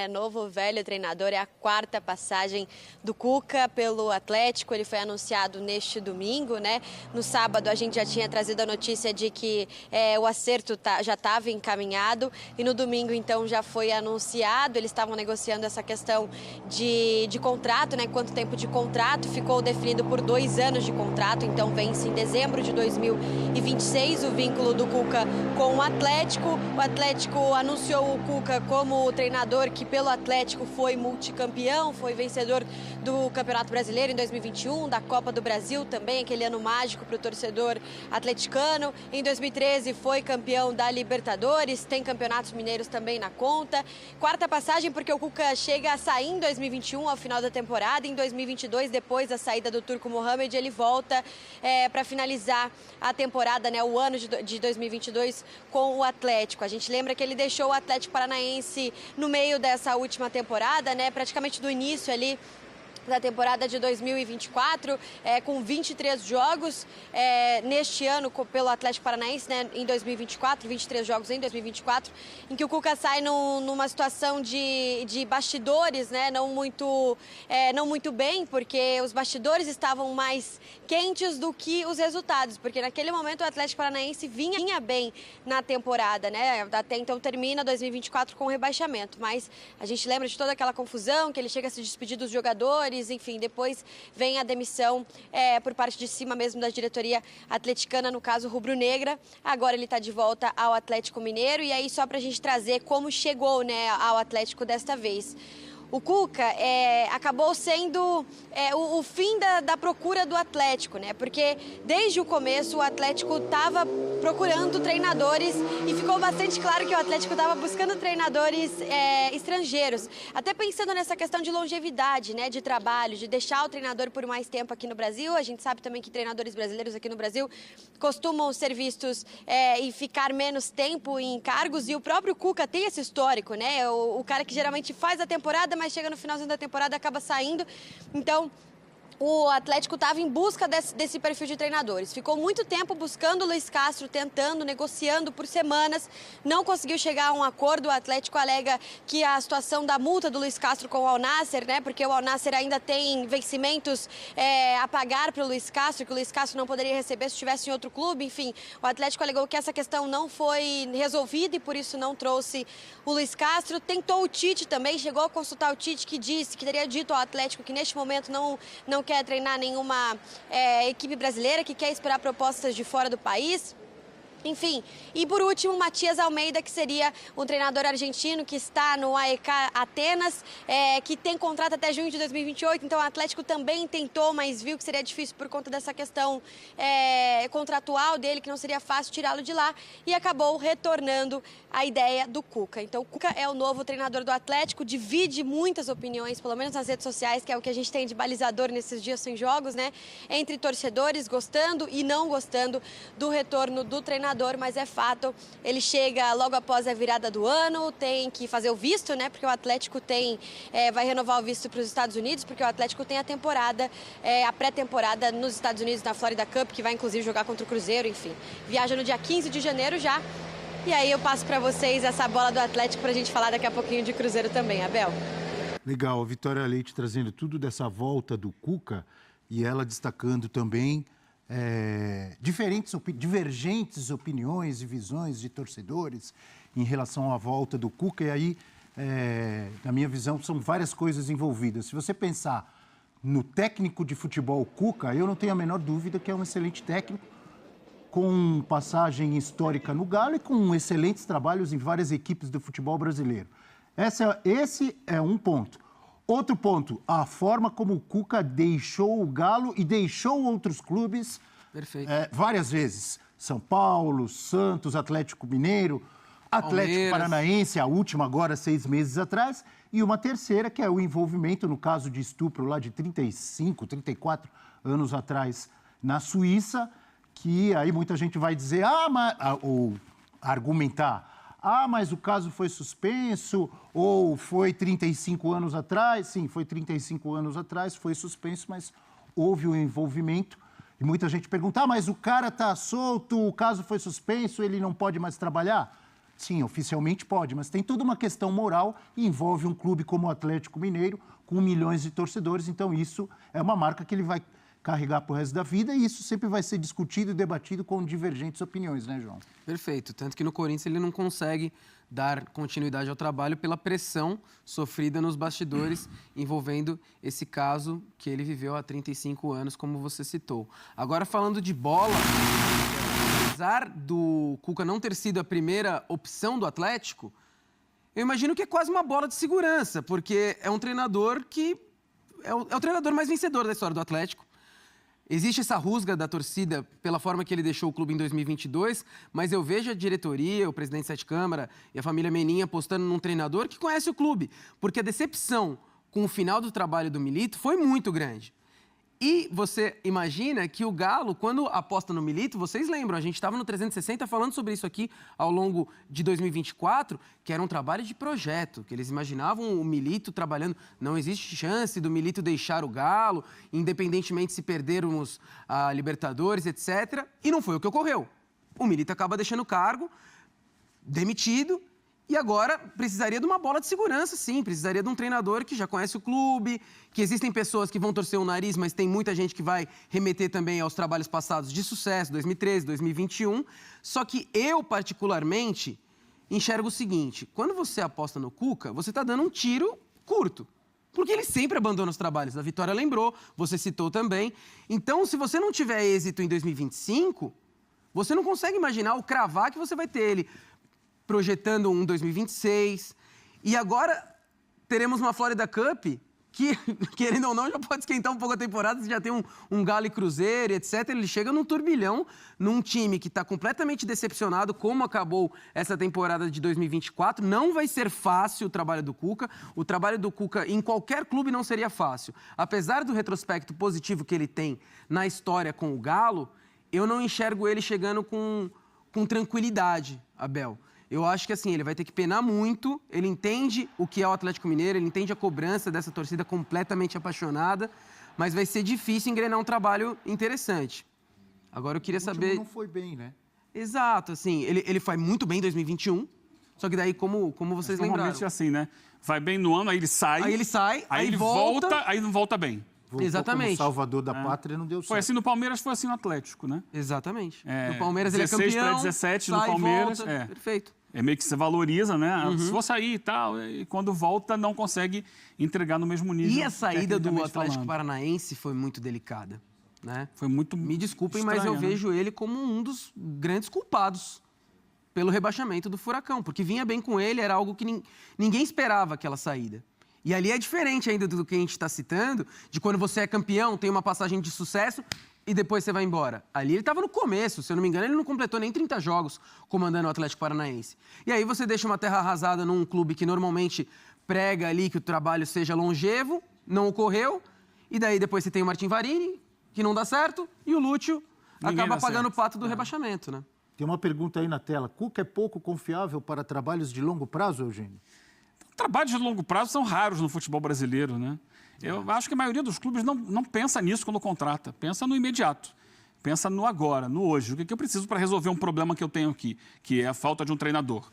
Novo velho treinador, é a quarta passagem do Cuca pelo Atlético. Ele foi anunciado neste domingo, né? No sábado a gente já tinha trazido a notícia de que o acerto já estava encaminhado e no domingo então já foi anunciado. Eles estavam negociando essa questão de contrato, né? Quanto tempo de contrato, ficou definido por 2 anos de contrato, então vence em dezembro de 2026 o vínculo do Cuca com o Atlético. O Atlético anunciou o Cuca como treinador que pelo Atlético foi multicampeão, foi vencedor do Campeonato Brasileiro em 2021, da Copa do Brasil também, aquele ano mágico para o torcedor atleticano. Em 2013 foi campeão da Libertadores, tem campeonatos mineiros também na conta. Quarta passagem porque o Cuca chega a sair em 2021 ao final da temporada. Em 2022, depois da saída do Turco Mohamed, ele volta para finalizar a temporada, né, o ano de 2022 com o Atlético. A gente lembra que ele deixou o Atlético Paranaense no meio dessa última temporada, né, praticamente do início ali da temporada de 2024, com 23 jogos neste ano pelo Atlético Paranaense, né, em 2024, 23 jogos em 2024, em que o Cuca sai numa situação de bastidores, né, não muito bem, porque os bastidores estavam mais quentes do que os resultados, porque naquele momento o Atlético Paranaense vinha bem na temporada, né, até então termina 2024 com rebaixamento, mas a gente lembra de toda aquela confusão, que ele chega a se despedir dos jogadores, enfim, depois vem a demissão por parte de cima mesmo da diretoria atleticana, no caso rubro-negra. Agora ele está de volta ao Atlético Mineiro e aí só para a gente trazer como chegou, né, ao Atlético desta vez. O Cuca acabou sendo o fim da procura do Atlético, né? Porque desde o começo o Atlético estava procurando treinadores e ficou bastante claro que o Atlético estava buscando treinadores estrangeiros. Até pensando nessa questão de longevidade, né? De trabalho, de deixar o treinador por mais tempo aqui no Brasil. A gente sabe também que treinadores brasileiros aqui no Brasil costumam ser vistos e ficar menos tempo em cargos. E o próprio Cuca tem esse histórico, né? O cara que geralmente faz a temporada, mas chega no finalzinho da temporada e acaba saindo. Então, o Atlético estava em busca desse perfil de treinadores. Ficou muito tempo buscando o Luiz Castro, tentando, negociando por semanas. Não conseguiu chegar a um acordo. O Atlético alega que a situação da multa do Luiz Castro com o Al Nassr, né? Porque o Al Nassr ainda tem vencimentos a pagar para o Luiz Castro, que o Luiz Castro não poderia receber se estivesse em outro clube. Enfim, o Atlético alegou que essa questão não foi resolvida e por isso não trouxe o Luiz Castro. Tentou o Tite também, chegou a consultar o Tite, que disse, que teria dito ao Atlético que neste momento não quer treinar nenhuma equipe brasileira, que quer esperar propostas de fora do país. Enfim, e por último, Matias Almeida, que seria um treinador argentino que está no AEK Atenas, que tem contrato até junho de 2028, então o Atlético também tentou, mas viu que seria difícil por conta dessa questão contratual dele, que não seria fácil tirá-lo de lá, e acabou retornando a ideia do Cuca. Então o Cuca é o novo treinador do Atlético, divide muitas opiniões, pelo menos nas redes sociais, que é o que a gente tem de balizador nesses dias sem jogos, né? Entre torcedores gostando e não gostando do retorno do treinador. Mas é fato, ele chega logo após a virada do ano, tem que fazer o visto, né? Porque o Atlético vai renovar o visto para os Estados Unidos, porque o Atlético tem a temporada, a pré-temporada nos Estados Unidos, na Florida Cup, que vai inclusive jogar contra o Cruzeiro, enfim. Viaja no dia 15 de janeiro já. E aí eu passo para vocês essa bola do Atlético para a gente falar daqui a pouquinho de Cruzeiro também, Abel. Legal, a Vitória Leite trazendo tudo dessa volta do Cuca e ela destacando também divergentes opiniões e visões de torcedores em relação à volta do Cuca. E aí, na minha visão, são várias coisas envolvidas. Se você pensar no técnico de futebol Cuca, eu não tenho a menor dúvida que é um excelente técnico, com passagem histórica no Galo e com excelentes trabalhos em várias equipes do futebol brasileiro. Esse é um ponto. Outro ponto, a forma como o Cuca deixou o Galo e deixou outros clubes várias vezes. São Paulo, Santos, Atlético Mineiro, Atlético Paranaense, a última agora, 6 meses atrás. E uma terceira, que é o envolvimento, no caso de estupro lá de 35, 34 anos atrás na Suíça, que aí muita gente vai dizer, ou argumentar, mas o caso foi suspenso, ou foi 35 anos atrás. Sim, foi 35 anos atrás, foi suspenso, mas houve o envolvimento. E muita gente pergunta, mas o cara está solto, o caso foi suspenso, ele não pode mais trabalhar? Sim, oficialmente pode, mas tem toda uma questão moral e envolve um clube como o Atlético Mineiro, com milhões de torcedores. Então, isso é uma marca que ele vai carregar para o resto da vida e isso sempre vai ser discutido e debatido com divergentes opiniões, né, João? Perfeito. Tanto que no Corinthians ele não consegue dar continuidade ao trabalho pela pressão sofrida nos bastidores envolvendo esse caso que ele viveu há 35 anos, como você citou. Agora, falando de bola, apesar do Cuca não ter sido a primeira opção do Atlético, eu imagino que é quase uma bola de segurança, porque é um treinador que é o treinador mais vencedor da história do Atlético. Existe essa rusga da torcida pela forma que ele deixou o clube em 2022, mas eu vejo a diretoria, o presidente Sete Câmara e a família Menin apostando num treinador que conhece o clube, porque a decepção com o final do trabalho do Milito foi muito grande. E você imagina que o Galo, quando aposta no Milito, vocês lembram, a gente estava no 360 falando sobre isso aqui ao longo de 2024, que era um trabalho de projeto, que eles imaginavam o Milito trabalhando. Não existe chance do Milito deixar o Galo, independentemente se perdermos a Libertadores, etc. E não foi o que ocorreu. O Milito acaba deixando o cargo, demitido, e agora precisaria de uma bola de segurança, sim. Precisaria de um treinador que já conhece o clube, que existem pessoas que vão torcer o nariz, mas tem muita gente que vai remeter também aos trabalhos passados de sucesso, 2013, 2021. Só que eu, particularmente, enxergo o seguinte. Quando você aposta no Cuca, você está dando um tiro curto. Porque ele sempre abandona os trabalhos. A Vitória lembrou, você citou também. Então, se você não tiver êxito em 2025, você não consegue imaginar ou cravar que você vai ter ele projetando um 2026. E agora teremos uma Florida Cup que, querendo ou não, já pode esquentar um pouco a temporada. Você já tem um Galo e Cruzeiro, etc. Ele chega num turbilhão, num time que está completamente decepcionado, como acabou essa temporada de 2024. Não vai ser fácil o trabalho do Cuca. O trabalho do Cuca em qualquer clube não seria fácil. Apesar do retrospecto positivo que ele tem na história com o Galo, eu não enxergo ele chegando com tranquilidade, Abel. Eu acho que assim, ele vai ter que penar muito, ele entende o que é o Atlético Mineiro, ele entende a cobrança dessa torcida completamente apaixonada, mas vai ser difícil engrenar um trabalho interessante. Agora eu queria saber... não foi bem, né? Exato, assim, ele foi muito bem em 2021, só que daí, como vocês lembraram... Normalmente é assim, né? Vai bem no ano, aí ele sai... Aí ele volta, aí não volta bem. Voltou Exatamente. como salvador da pátria, não deu certo. Foi assim no Palmeiras, foi assim no Atlético, né? Exatamente. No Palmeiras ele é 16 campeão, para 17 no sai, Palmeiras. volta. Perfeito. É meio que se valoriza, né? Se for sair e tal, e quando volta não consegue entregar no mesmo nível. E a saída do Atlético falando. Paranaense foi muito delicada, né? Foi muito Me desculpem, estranha, mas eu né? vejo ele como um dos grandes culpados pelo rebaixamento do Furacão, porque vinha bem com ele, era algo que ninguém esperava aquela saída. E ali é diferente ainda do que a gente está citando, de quando você é campeão, tem uma passagem de sucesso e depois você vai embora. Ali ele estava no começo, se eu não me engano, ele não completou nem 30 jogos comandando o Atlético Paranaense. E aí você deixa uma terra arrasada num clube que normalmente prega ali que o trabalho seja longevo, não ocorreu, e daí depois você tem o Martin Varini, que não dá certo, e o Lúcio acaba pagando o pato do rebaixamento, né? Tem uma pergunta aí na tela. Cuca é pouco confiável para trabalhos de longo prazo, Eugênio? Trabalhos de longo prazo são raros no futebol brasileiro, né? Eu acho que a maioria dos clubes não pensa nisso quando contrata, pensa no imediato, pensa no agora, no hoje. O que eu preciso para resolver um problema que eu tenho aqui, que é a falta de um treinador?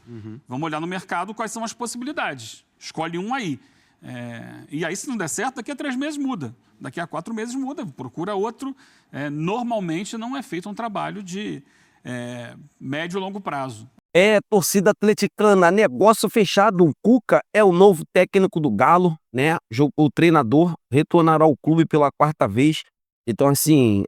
Vamos olhar no mercado quais são as possibilidades. Escolhe um aí. E aí, se não der certo, daqui a 3 meses muda. Daqui a 4 meses muda, procura outro. Normalmente não é feito um trabalho de médio e longo prazo. Torcida atleticana, negócio fechado. O Cuca é o novo técnico do Galo, né? O treinador retornará ao clube pela 4ª vez. Então, assim,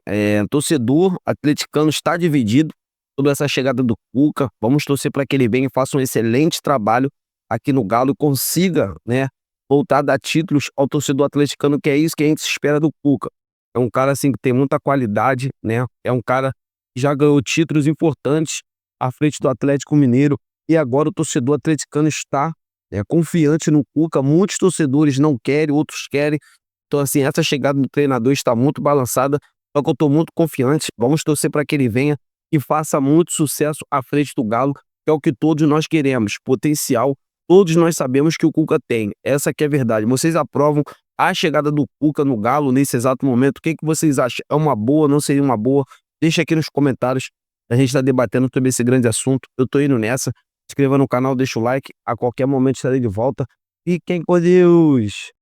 torcedor atleticano está dividido sobre essa chegada do Cuca. Vamos torcer para que ele venha e faça um excelente trabalho aqui no Galo e consiga, né, voltar a dar títulos ao torcedor atleticano, que é isso que a gente espera do Cuca. É um cara, assim, que tem muita qualidade, né? É um cara que já ganhou títulos importantes à frente do Atlético Mineiro, e agora o torcedor atleticano está confiante no Cuca. Muitos torcedores não querem, outros querem. Então, assim, essa chegada do treinador está muito balançada, só que eu estou muito confiante. Vamos torcer para que ele venha e faça muito sucesso à frente do Galo, que é o que todos nós queremos, potencial. Todos nós sabemos que o Cuca tem, essa que é a verdade. Vocês aprovam a chegada do Cuca no Galo nesse exato momento? O que vocês acham? É uma boa, não seria uma boa? Deixa aqui nos comentários. A gente está debatendo sobre esse grande assunto. Eu estou indo nessa. inscreva no canal, deixa o like. A qualquer momento estarei de volta. Fiquem com Deus.